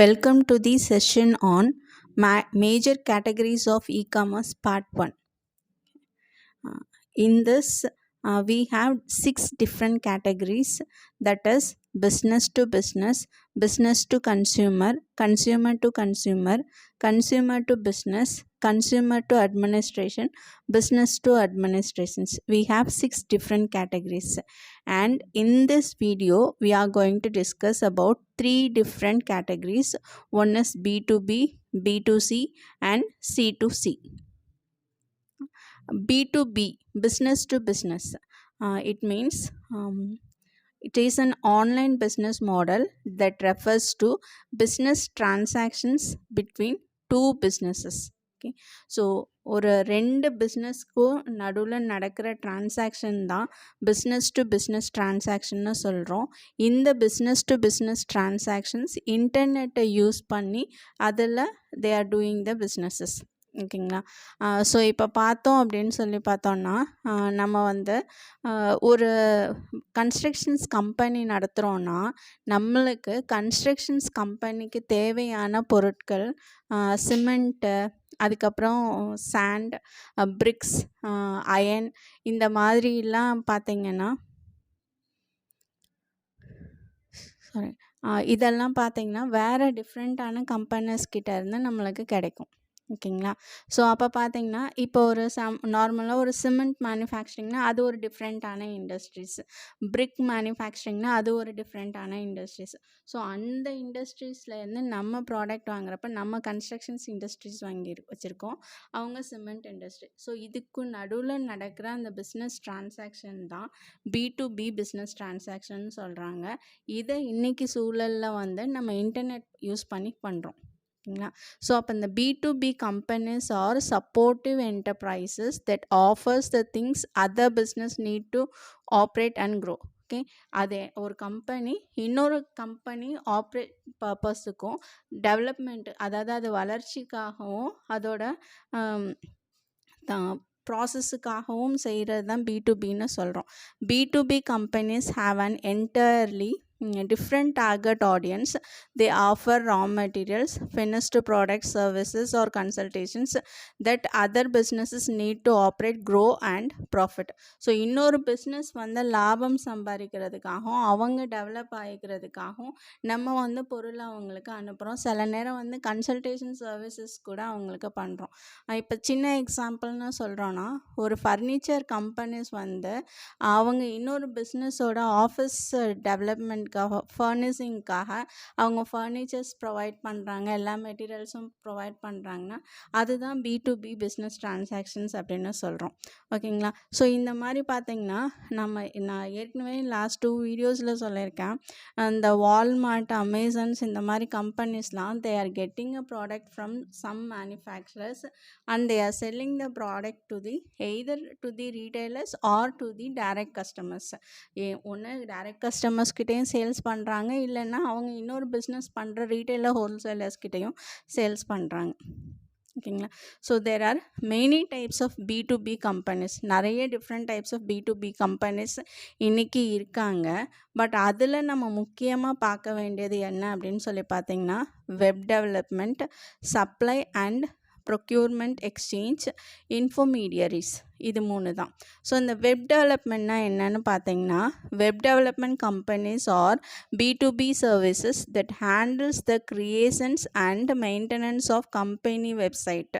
Welcome to the session on major categories of e-commerce part 1. In this, we have 6 different categories, that is business to business, business to consumer, consumer to consumer, consumer to business, consumer to administration, business to administrations. We have 6 different categories, and in this video we are going to discuss about 3 different categories. One is B2B, B2C and C2C. B2B, business to business. It means it is an online business model that refers to business transactions between two businesses. Okay, so ஒரு ரெண்டு பிஸ்னஸ்க்கும் நடுவில் நடக்கிற transaction தான் business to business டிரான்சாக்ஷன்னு சொல்கிறோம். இந்த business to business transactions இன்டர்நெட்டை use பண்ணி அதில் they are doing the businesses. ஓகேங்களா. ஸோ இப்போ பார்த்தோம் அப்படின்னு சொல்லி பார்த்தோன்னா, நம்ம வந்து ஒரு கன்ஸ்ட்ரக்ஷன்ஸ் கம்பெனி நடத்துகிறோன்னா நம்மளுக்கு கன்ஸ்ட்ரக்ஷன்ஸ் கம்பெனிக்கு தேவையான பொருட்கள் சிமெண்ட்டு, அதுக்கப்புறம் சாண்ட், பிரிக்ஸ், அயன், இந்த மாதிரிலாம் பார்த்திங்கன்னா இதெல்லாம் பார்த்திங்கன்னா வேறு டிஃப்ரெண்ட்டான கம்பெனிஸ் கிட்ட இருந்து நம்மளுக்கு கிடைக்கும். ஓகேங்களா. ஸோ அப்போ பார்த்தீங்கன்னா இப்போ ஒரு நார்மலாக ஒரு சிமெண்ட் மேனுஃபேக்சரிங்னா அது ஒரு டிஃப்ரெண்ட்டான இண்டஸ்ட்ரீஸ், பிரிக் மேனுஃபேக்சரிங்னா அது ஒரு டிஃப்ரெண்ட்டான இண்டஸ்ட்ரீஸ். ஸோ அந்த இண்டஸ்ட்ரீஸ்லேருந்து நம்ம ப்ராடக்ட் வாங்குறப்ப நம்ம கன்ஸ்ட்ரக்ஷன்ஸ் இண்டஸ்ட்ரீஸ் வச்சுருக்கோம், அவங்க சிமெண்ட் இண்டஸ்ட்ரி. ஸோ இதுக்கு நடுவில் நடக்கிற அந்த பிஸ்னஸ் டிரான்சாக்ஷன் தான் B2B பிஸ்னஸ் டிரான்சாக்ஷன் சொல்கிறாங்க. இதை இன்றைக்கி சூழலில் வந்து நம்ம இன்டர்நெட் யூஸ் பண்ணி பண்ணுறோம். ஓகேங்களா. ஸோ அப்போ இந்த B2B companies are supportive enterprises that offers the things other business need to operate and grow. Okay, அதே ஒரு கம்பெனி இன்னொரு கம்பெனி ஆப்ரேட் பர்பஸுக்கும் டெவலப்மெண்ட், அதாவது அது வளர்ச்சிக்காகவும் அதோட ப்ராசஸுக்காகவும் செய்கிறது தான் B2Bன்னு சொல்கிறோம். B2B companies have an entirely different target audience. They offer raw materials, finished products, services or consultations that other businesses need to operate, grow and profit. So இன்னொரு business வந்து லாபம் சம்பாதிக்கிறதுக்காகவும் அவங்க டெவலப் ஆகிக்கிறதுக்காகவும் நம்ம வந்து பொருளை அவங்களுக்கு அனுப்புகிறோம். சில நேரம் வந்து கன்சல்டேஷன் சர்வீசஸ் கூட அவங்களுக்கு பண்ணுறோம். இப்போ சின்ன எக்ஸாம்பிள்னு சொல்கிறோன்னா, ஒரு ஃபர்னிச்சர் கம்பெனிஸ் வந்து அவங்க இன்னொரு பிஸ்னஸோட ஆஃபீஸ் டெவலப்மெண்ட் ஃபர்னிஷிங்காக அவங்க ஃபர்னிச்சர்ஸ் ப்ரொவைட் பண்ணுறாங்க, எல்லா மெட்டீரியல்ஸும் ப்ரொவைட் பண்ணுறாங்கன்னா அதுதான் B2B பிஸ்னஸ் டிரான்சாக்ஷன்ஸ் அப்படின்னு சொல்கிறோம். ஓகேங்களா. ஸோ இந்த மாதிரி பார்த்திங்கன்னா நான் ஏற்கனவே லாஸ்ட் 2 வீடியோஸில் சொல்லியிருக்கேன், இந்த வால்மார்ட், அமேசான்ஸ் இந்த மாதிரி கம்பெனிஸ்லாம் they are getting a product from some manufacturers and they are selling the product to the either to the retailers or to the direct customers. ஒன்று டைரக்ட் கஸ்டமர்ஸ்கிட்டையும் சேல்ஸ் பண்ணுறாங்க, இல்லைன்னா அவங்க இன்னொரு பிஸ்னஸ் பண்ணுற ரீட்டைலர் ஹோல்சேலர்ஸ்கிட்டையும் சேல்ஸ் பண்ணுறாங்க. ஓகேங்களா. So there are many types of B2B companies, நிறைய different types of B2B companies இன்றைக்கி இருக்காங்க. பட் அதில் நம்ம முக்கியமாக பார்க்க வேண்டியது என்ன அப்படின்னு சொல்லி பார்த்திங்கன்னா, web development, supply and procurement, exchange, infomediaries, இது 3 தான். ஸோ இந்த வெப் டெவலப்மெண்ட்னா என்னன்னு பார்த்தீங்கன்னா, web development companies are B2B services that handles the creations and maintenance of company website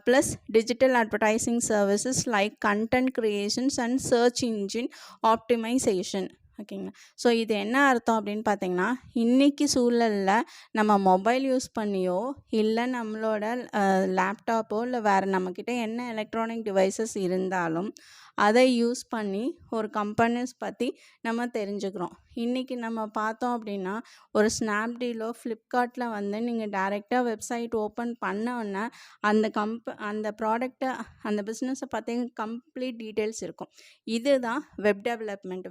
plus digital advertising services like content creations and search engine optimisation. ஓகேங்களா. So இது என்ன அர்த்தம் அப்படின்னு பார்த்தீங்கன்னா, இன்றைக்கி சூழலில் நம்ம மொபைல் யூஸ் பண்ணியோ இல்லை நம்மளோட லேப்டாப்போ இல்லை வேறு நம்மக்கிட்ட என்ன எலக்ட்ரானிக் டிவைசஸ் இருந்தாலும் அதை யூஸ் பண்ணி ஒரு கம்பெனிஸ் பற்றி நம்ம தெரிஞ்சுக்கிறோம். இன்றைக்கி நம்ம பார்த்தோம் அப்படின்னா, ஒரு ஸ்னாப்டீலோ ஃப்ளிப்கார்ட்டில் வந்து நீங்கள் டைரெக்டாக வெப்சைட் ஓப்பன் பண்ணோன்னா அந்த ப்ராடக்டை, அந்த பிஸ்னஸை பற்றி கம்ப்ளீட் டீட்டெயில்ஸ் இருக்கும். இதுதான் வெப் டெவலப்மெண்ட்,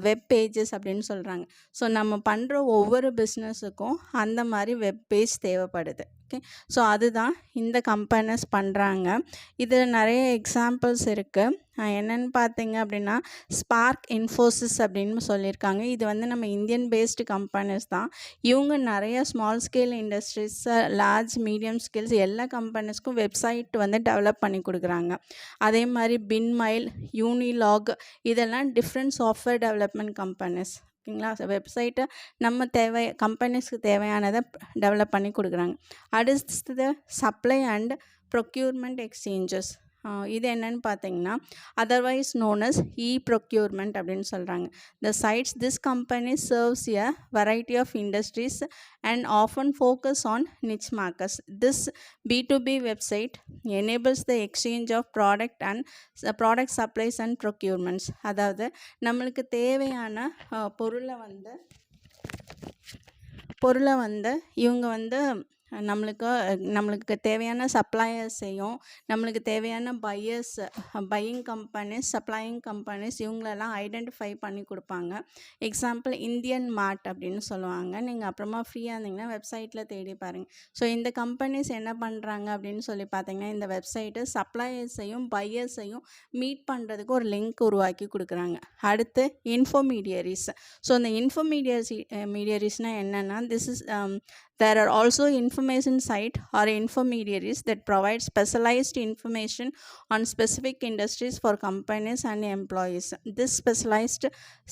வெப் பேஜஸ் அப்படின்னு சொல்கிறாங்க. ஸோ நம்ம பண்ணுற ஒவ்வொரு பிஸ்னஸுக்கும் அந்த மாதிரி வெப் பேஜ் தேவைப்படுது. ஓகே, ஸோ அதுதான் இந்த கம்பெனிஸ் பண்ணுறாங்க. இதில் நிறைய எக்ஸாம்பிள்ஸ் இருக்குது. என்னென்னு பார்த்தீங்க அப்படின்னா, ஸ்பார்க் இன்ஃபோசிஸ் அப்படின்னு சொல்லியிருக்காங்க. இது வந்து நம்ம இந்தியன் பேஸ்டு கம்பெனிஸ் தான். இவங்க நிறைய small scale industries, large medium scales எல்லா கம்பெனிஸ்க்கும் வெப்சைட் வந்து டெவலப் பண்ணி கொடுக்குறாங்க. அதே மாதிரி பின்மைல், யூனிலாக் இதெல்லாம் டிஃப்ரெண்ட் சாஃப்ட்வேர் டெவலப்மெண்ட் கம்பெனிஸ். ஓகேங்களா. வெப்சைட்டை நம்ம கம்பெனிஸ்க்கு தேவையானதை டெவலப் பண்ணி கொடுக்குறாங்க. அடுத்தது சப்ளை அண்ட் ப்ரொக்யூர்மெண்ட் எக்ஸ்சேஞ்சஸ். இது என்னன்னு பார்த்தீங்கன்னா அதர்வைஸ் நோன் அஸ் ப்ரொக்யூர்மெண்ட் அப்படின்னு சொல்கிறாங்க. The sites this company serves a variety of industries and often focus on niche markets. This B2B website enables the exchange of product supplies and procurements. அதாவது நம்மளுக்கு தேவையான பொருளை வந்து இவங்க வந்து நம்மளுக்கு தேவையான சப்ளையர்ஸையும் நம்மளுக்கு தேவையான பையிங் கம்பெனிஸ், சப்ளையிங் கம்பெனிஸ் இவங்களெல்லாம் ஐடென்டிஃபை பண்ணி கொடுப்பாங்க. எக்ஸாம்பிள் இந்தியன் மார்ட் அப்படின்னு சொல்லுவாங்க. நீங்கள் அப்புறமா ஃப்ரீயாக இருந்தீங்கன்னா வெப்சைட்டில் தேடி பாருங்கள். ஸோ இந்த கம்பெனிஸ் என்ன பண்ணுறாங்க அப்படின்னு சொல்லி பார்த்தீங்கன்னா இந்த வெப்சைட்டு சப்ளையர்ஸையும் பையர்ஸையும் மீட் பண்ணுறதுக்கு ஒரு லிங்க் உருவாக்கி கொடுக்குறாங்க. அடுத்து இன்ஃபோமீடியரிஸ். ஸோ இந்த மீடியரிஸ்னால் என்னென்னா there are also information site or intermediaries that provide specialized information on specific industries for companies and employees. This specialized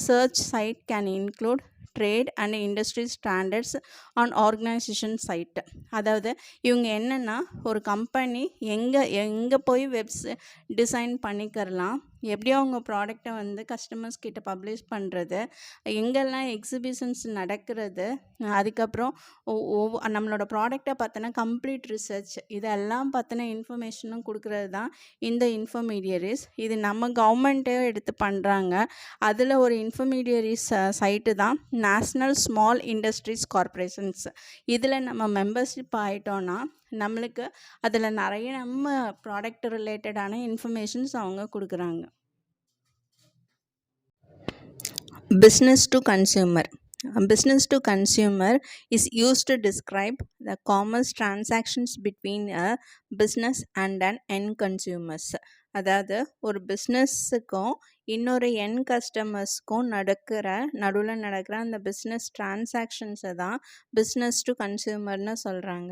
search site can include trade and industry standards on organisation site. அதாவது இவங்க என்னென்னா ஒரு company எங்கே போய் design பண்ணிக்கிறலாம், எப்படி அவங்க ப்ராடக்டை வந்து கஸ்டமர்ஸ் கிட்ட பப்ளிஷ் பண்ணுறது, எங்கெல்லாம் எக்ஸிபிஷன்ஸ் நடக்கிறது, அதுக்கப்புறம் நம்மளோட ப்ராடக்டை பார்த்தினா கம்ப்ளீட் ரிசர்ச் இதெல்லாம் பார்த்தின இன்ஃபர்மேஷனும் கொடுக்குறது தான் இந்த இன்ஃபர்மீடியரிஸ். இது நம்ம கவர்மெண்ட்டே எடுத்து பண்ணுறாங்க. அதில் ஒரு இன்ஃபர்மீடியரிஸ் சைட்டு தான் நேஷ்னல் ஸ்மால் இண்டஸ்ட்ரீஸ் கார்ப்பரேஷன்ஸ். இதில் நம்ம மெம்பர்ஷிப் ஆகிட்டோன்னா நம்மளுக்கு அதில் நிறைய நம்ம ப்ராடக்ட் ரிலேட்டடான இன்ஃபர்மேஷன்ஸ் அவங்க கொடுக்குறாங்க. Business to consumer. Business to consumer is used to describe the commerce transactions between a business and an end consumers. அதாவது ஒரு பிஸ்னஸுக்கும் இன்னொரு என் கஸ்டமர்ஸ்க்கும் நடுவில் நடக்கிற அந்த பிஸ்னஸ் டிரான்சாக்ஷன்ஸை தான் பிஸ்னஸ் டு கன்சியூமர்னு சொல்கிறாங்க.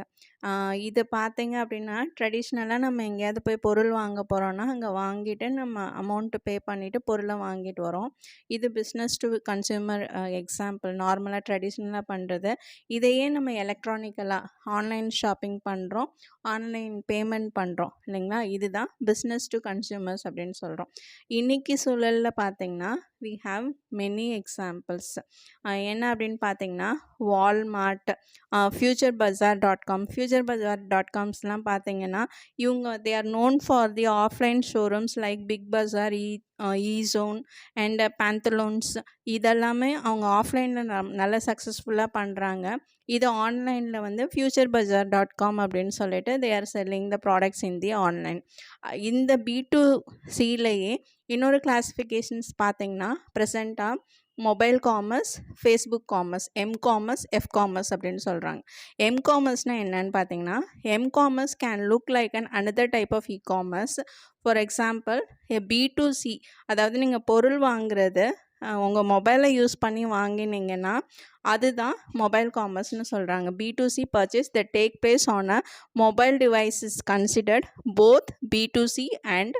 இது பார்த்தீங்க அப்படின்னா ட்ரெடிஷ்னலாக நம்ம எங்கேயாவது போய் பொருள் வாங்க போகிறோன்னா அங்கே வாங்கிட்டு நம்ம அமௌண்ட்டு பே பண்ணிவிட்டு பொருளை வாங்கிட்டு வரோம். இது பிஸ்னஸ் டு கன்சியூமர் எக்ஸாம்பிள். நார்மலாக ட்ரெடிஷ்னலாக பண்ணுறது. இதையே நம்ம எலக்ட்ரானிக்கலாக ஆன்லைன் ஷாப்பிங் பண்ணுறோம், ஆன்லைன் பேமெண்ட் பண்ணுறோம் இல்லைங்களா. இதுதான் பிஸ்னஸ் டு கன்சியூமர்ஸ் அப்படின்னு சொல்கிறோம். இன்றைக்கி சூழலில் பார்த்திங்கன்னா we have many examples. என்ன அப்படின்னு பார்த்தீங்கன்னா வால்மார்ட், futurebazaar.com. futurebazaar.comஸ்லாம் பார்த்தீங்கன்னா இவங்க they are known for the offline showrooms like Big Bazaar, E-Zone and Pantaloons. இதெல்லாமே அவங்க ஆஃப்லைனில் நல்ல சக்ஸஸ்ஃபுல்லாக பண்ணுறாங்க. இது ஆன்லைனில் வந்து futurebazaar.com அப்படின்னு சொல்லிட்டு they are selling the products in the online. இந்த B2Cலேயே இன்னொரு கிளாஸிஃபிகேஷன்ஸ் பார்த்திங்கன்னா ப்ரெசண்ட்டாக mobile commerce, Facebook commerce, m commerce, f commerce அப்படின்னு சொல்கிறாங்க. எம்காமர்ஸ்னால் என்னன்னு பார்த்தீங்கன்னா m commerce can look like an another type of e commerce. For example B2C, அதாவது நீங்கள் பொருள் வாங்குறது உங்கள் மொபைலை யூஸ் பண்ணி வாங்கினீங்கன்னா அதுதான் மொபைல் காமர்ஸ்னு சொல்கிறாங்க. B2C purchase that take place on a mobile device is considered both B2C and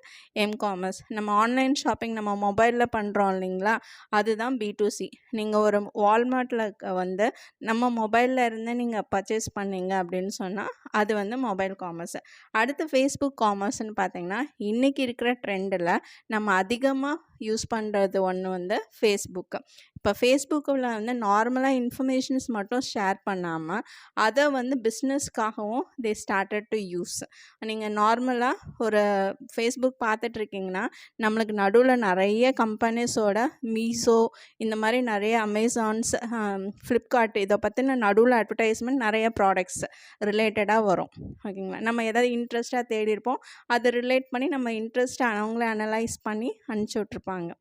M-commerce. நம்ம ஆன்லைன் ஷாப்பிங் நம்ம மொபைலில் பண்ணுறோம் இல்லைங்களா, அதுதான் B2C. நீங்கள் ஒரு வால்மார்ட்டில் வந்து நம்ம மொபைலில் இருந்து நீங்கள் பர்ச்சேஸ் பண்ணீங்க அப்படின்னு சொன்னால் அது வந்து மொபைல் காமர்ஸ். அடுத்து ஃபேஸ்புக் காமர்ஸ்ன்னு பார்த்தீங்கன்னா இன்றைக்கி இருக்கிற ட்ரெண்டில் நம்ம அதிகமாக யூஸ் பண்ணுறது ஒன்று வந்து ஃபேஸ்புக்கு. இப்போ ஃபேஸ்புக்கில் வந்து நார்மலாக இன்ஃபர்மேஷன்ஸ் மட்டும் ஷேர் பண்ணாமல் அதை வந்து பிஸ்னஸ்க்காகவும் தே ஸ்டார்டட் டு யூஸ். நீங்கள் நார்மலாக ஒரு ஃபேஸ்புக் பார்த்துட்ருக்கீங்கன்னா நம்மளுக்கு நடுவில் நிறைய கம்பெனிஸோட மீஷோ இந்த மாதிரி நிறைய அமேசான்ஸ், ஃப்ளிப்கார்ட் இதை பற்றின நடுவில் அட்வர்டைஸ்மெண்ட் நிறைய ப்ராடக்ட்ஸ் ரிலேட்டடாக வரும். ஓகேங்களா. நம்ம எதாவது இன்ட்ரெஸ்ட்டாக தேடி இருப்போம், அதை ரிலேட் பண்ணி நம்ம இன்ட்ரெஸ்ட்டை அவங்களே அனலைஸ் பண்ணி அனுப்பிச்சி விட்ருப்பாங்க.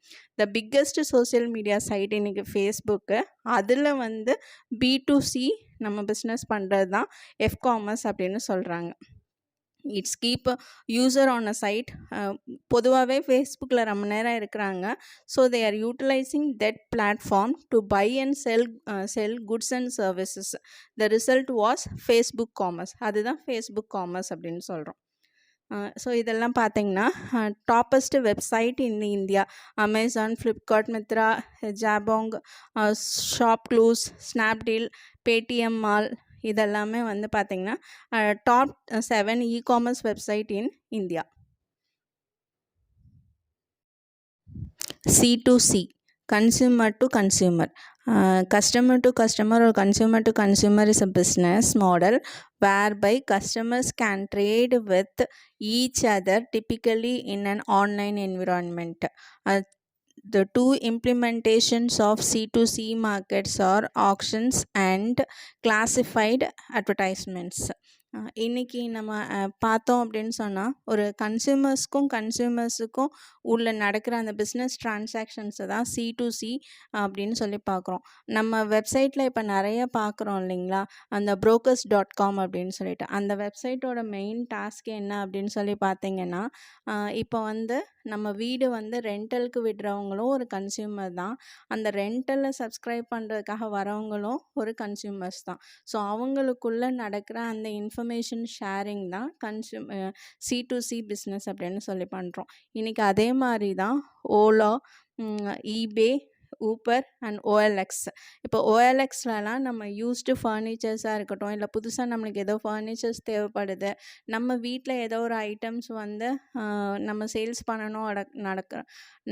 The biggest social media site இன்றைக்கி ஃபேஸ்புக்கு. அதில் வந்து B2C நம்ம பிஸ்னஸ் பண்ணுறது தான் எஃப்காமர்ஸ் அப்படின்னு சொல்கிறாங்க. It's keep user on a site. பொதுவாகவே ஃபேஸ்புக்கில் ரொம்ப நேரம் இருக்கிறாங்க. So they are utilising that platform to buy and sell goods and services. The result was Facebook commerce. அதுதான் ஃபேஸ்புக் காமர்ஸ் அப்படின்னு சொல்கிறோம். ஸோ இதெல்லாம் பார்த்தீங்கன்னா toppest website in India. Amazon, Flipkart, Myntra, Jabong, ShopClues, Snapdeal, Paytm mall, இதெல்லாமே வந்து பார்த்திங்கன்னா top 7 e commerce website in India. C2C, consumer to consumer. Customer to customer or consumer to consumer is a business model whereby customers can trade with each other, typically in an online environment. The two implementations of C2C markets are auctions and classified advertisements. இன்றைக்கி நம்ம பார்த்தோம் அப்படின்னு சொன்னால் ஒரு கன்சியூமர்ஸுக்கும் உள்ள நடக்கிற அந்த business ட்ரான்சாக்ஷன்ஸை தான் C2C அப்படின்னு சொல்லி பார்க்குறோம். நம்ம வெப்சைட்டில் இப்போ நிறைய பார்க்குறோம் இல்லைங்களா, அந்த brokers.com அப்படின்னு சொல்லிட்டு. அந்த வெப்சைட்டோட மெயின் டாஸ்க் என்ன அப்படின்னு சொல்லி பார்த்தீங்கன்னா, இப்போ வந்து நம்ம வீடு வந்து ரெண்டலுக்கு விடுறவங்களும் ஒரு கன்சியூமர் தான், அந்த ரெண்டலில் சப்ஸ்கிரைப் பண்ணுறதுக்காக வரவங்களும் ஒரு கன்சியூமர்ஸ் தான். ஸோ அவங்களுக்குள்ளே நடக்கிற அந்த இன்ஃபர்மேஷன் ஷேரிங் தான் C2C பிஸ்னஸ் அப்படின்னு சொல்லி பண்ணுறோம். இன்றைக்கி அதே மாதிரி தான் ஓலா, ஈபே, ஊப்பர் அண்ட் OLX. இப்போ OLXலலாம் நம்ம யூஸ்டு ஃபர்னிச்சர்ஸாக இருக்கட்டும், இல்லை புதுசாக நம்மளுக்கு ஏதோ ஃபர்னிச்சர்ஸ் தேவைப்படுது, நம்ம வீட்டில் ஏதோ ஒரு ஐட்டம்ஸ் வந்து நம்ம சேல்ஸ் பண்ணணும்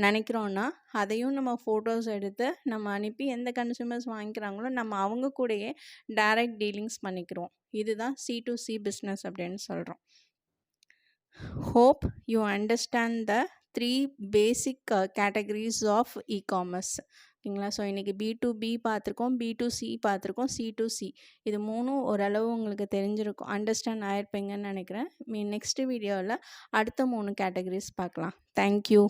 நினைக்கிறோன்னா அதையும் நம்ம ஃபோட்டோஸ் எடுத்து நம்ம அனுப்பி எந்த கன்சியூமர்ஸ் வாங்கிக்கிறாங்களோ நம்ம அவங்க கூடயே டைரக்ட் டீலிங்ஸ் பண்ணிக்கிறோம். இதுதான் C2C பிஸ்னஸ் அப்படின்னு சொல்கிறோம். Hope you understand the 3 basic categories of e-commerce. ஓகேங்களா. ஸோ இன்றைக்கி B2B பார்த்துருக்கோம், B2C பார்த்துருக்கோம், C2C. இது 3 ஓரளவு உங்களுக்கு தெரிஞ்சிருக்கும், அண்டர்ஸ்டாண்ட் ஆகிருப்பீங்கன்னு நினைக்கிறேன். நெக்ஸ்ட் வீடியோவில் அடுத்த 3 கேட்டகரிஸ் பார்க்கலாம். தேங்க்யூ.